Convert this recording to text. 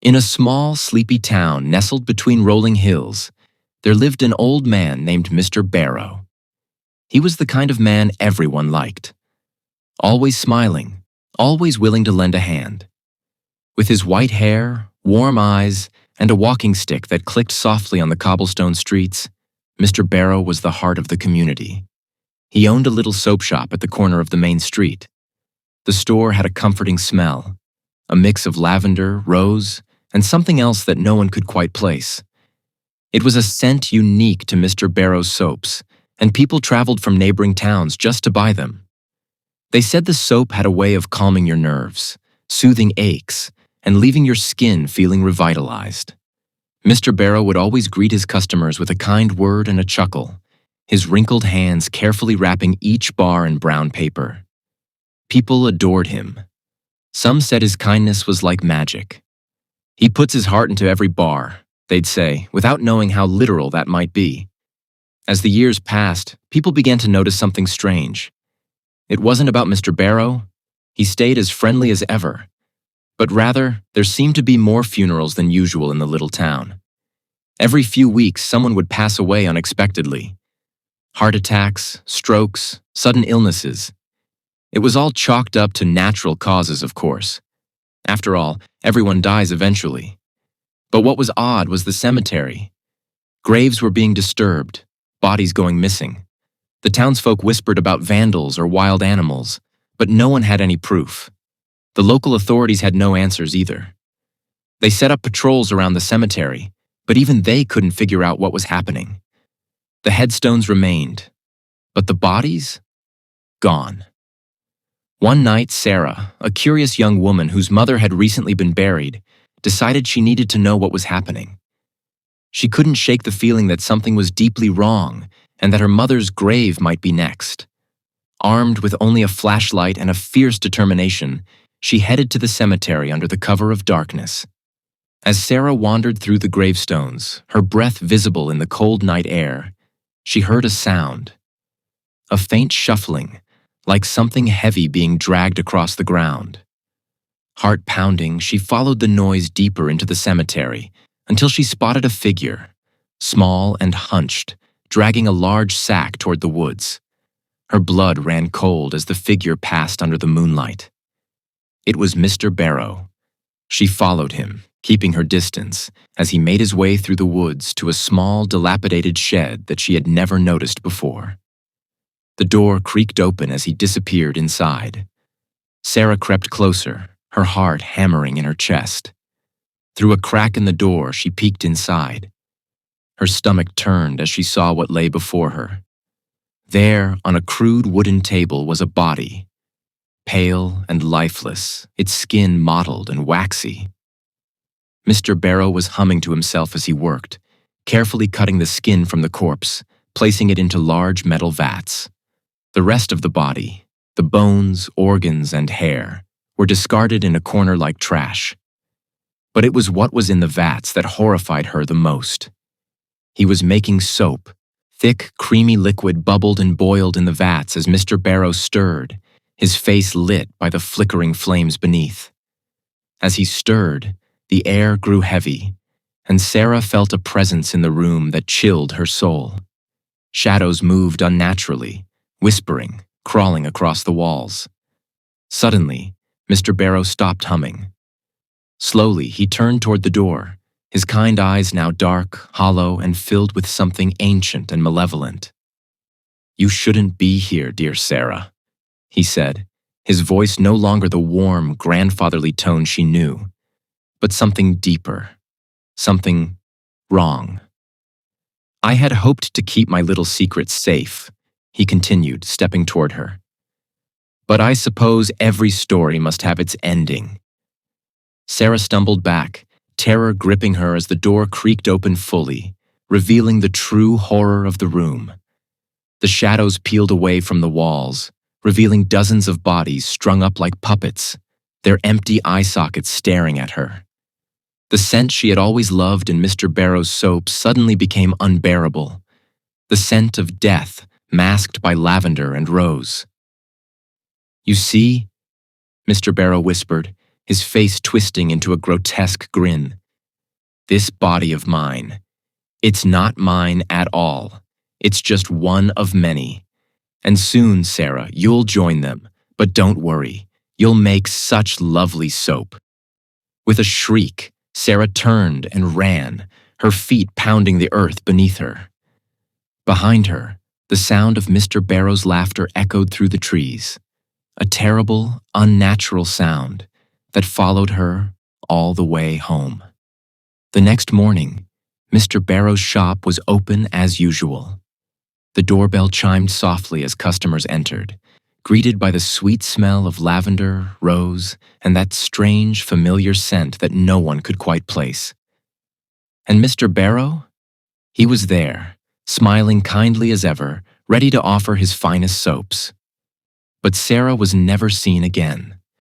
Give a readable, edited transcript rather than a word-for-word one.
In a small, sleepy town nestled between rolling hills, there lived an old man named Mr. Barrow. He was the kind of man everyone liked. Always smiling, always willing to lend a hand. With his white hair, warm eyes, and a walking stick that clicked softly on the cobblestone streets, Mr. Barrow was the heart of the community. He owned a little soap shop at the corner of the main street. The store had a comforting smell, a mix of lavender, rose, and something else that no one could quite place. It was a scent unique to Mr. Barrow's soaps, and people traveled from neighboring towns just to buy them. They said the soap had a way of calming your nerves, soothing aches, and leaving your skin feeling revitalized. Mr. Barrow would always greet his customers with a kind word and a chuckle, his wrinkled hands carefully wrapping each bar in brown paper. People adored him. Some said his kindness was like magic. "He puts his heart into every bar," they'd say, without knowing how literal that might be. As the years passed, people began to notice something strange. It wasn't about Mr. Barrow. He stayed as friendly as ever. But rather, there seemed to be more funerals than usual in the little town. Every few weeks, someone would pass away unexpectedly. Heart attacks, strokes, sudden illnesses. It was all chalked up to natural causes, of course. After all, everyone dies eventually. But what was odd was the cemetery. Graves were being disturbed, bodies going missing. The townsfolk whispered about vandals or wild animals, but no one had any proof. The local authorities had no answers either. They set up patrols around the cemetery, but even they couldn't figure out what was happening. The headstones remained, but the bodies? Gone. One night, Sarah, a curious young woman whose mother had recently been buried, decided she needed to know what was happening. She couldn't shake the feeling that something was deeply wrong and that her mother's grave might be next. Armed with only a flashlight and a fierce determination, she headed to the cemetery under the cover of darkness. As Sarah wandered through the gravestones, her breath visible in the cold night air, she heard a sound. A faint shuffling, like something heavy being dragged across the ground. Heart pounding, she followed the noise deeper into the cemetery until she spotted a figure, small and hunched, dragging a large sack toward the woods. Her blood ran cold as the figure passed under the moonlight. It was Mr. Barrow. She followed him, keeping her distance, as he made his way through the woods to a small, dilapidated shed that she had never noticed before. The door creaked open as he disappeared inside. Sarah crept closer, her heart hammering in her chest. Through a crack in the door, she peeked inside. Her stomach turned as she saw what lay before her. There, on a crude wooden table, was a body. Pale and lifeless, its skin mottled and waxy. Mr. Barrow was humming to himself as he worked, carefully cutting the skin from the corpse, placing it into large metal vats. The rest of the body, the bones, organs, and hair, were discarded in a corner like trash. But it was what was in the vats that horrified her the most. He was making soap. Thick, creamy liquid bubbled and boiled in the vats as Mr. Barrow stirred, his face lit by the flickering flames beneath. As he stirred, the air grew heavy, and Sarah felt a presence in the room that chilled her soul. Shadows moved unnaturally, whispering, crawling across the walls. Suddenly, Mr. Barrow stopped humming. Slowly, he turned toward the door, his kind eyes now dark, hollow, and filled with something ancient and malevolent. "You shouldn't be here, dear Sarah," he said, his voice no longer the warm, grandfatherly tone she knew, but something deeper, something wrong. "I had hoped to keep my little secret safe," he continued, stepping toward her. "But I suppose every story must have its ending." Sarah stumbled back, terror gripping her as the door creaked open fully, revealing the true horror of the room. The shadows peeled away from the walls, revealing dozens of bodies strung up like puppets, their empty eye sockets staring at her. The scent she had always loved in Mr. Barrow's soap suddenly became unbearable, the scent of death masked by lavender and rose. "You see," Mr. Barrow whispered, his face twisting into a grotesque grin. "This body of mine, it's not mine at all. It's just one of many. And soon, Sarah, you'll join them. But don't worry, you'll make such lovely soap." With a shriek, Sarah turned and ran, her feet pounding the earth beneath her. Behind her, the sound of Mr. Barrows' laughter echoed through the trees, a terrible, unnatural sound that followed her all the way home. The next morning, Mr. Barrows' shop was open as usual. The doorbell chimed softly as customers entered, greeted by the sweet smell of lavender, rose, and that strange, familiar scent that no one could quite place. And Mr. Barrow? He was there, smiling kindly as ever, ready to offer his finest soaps. But Sarah was never seen again.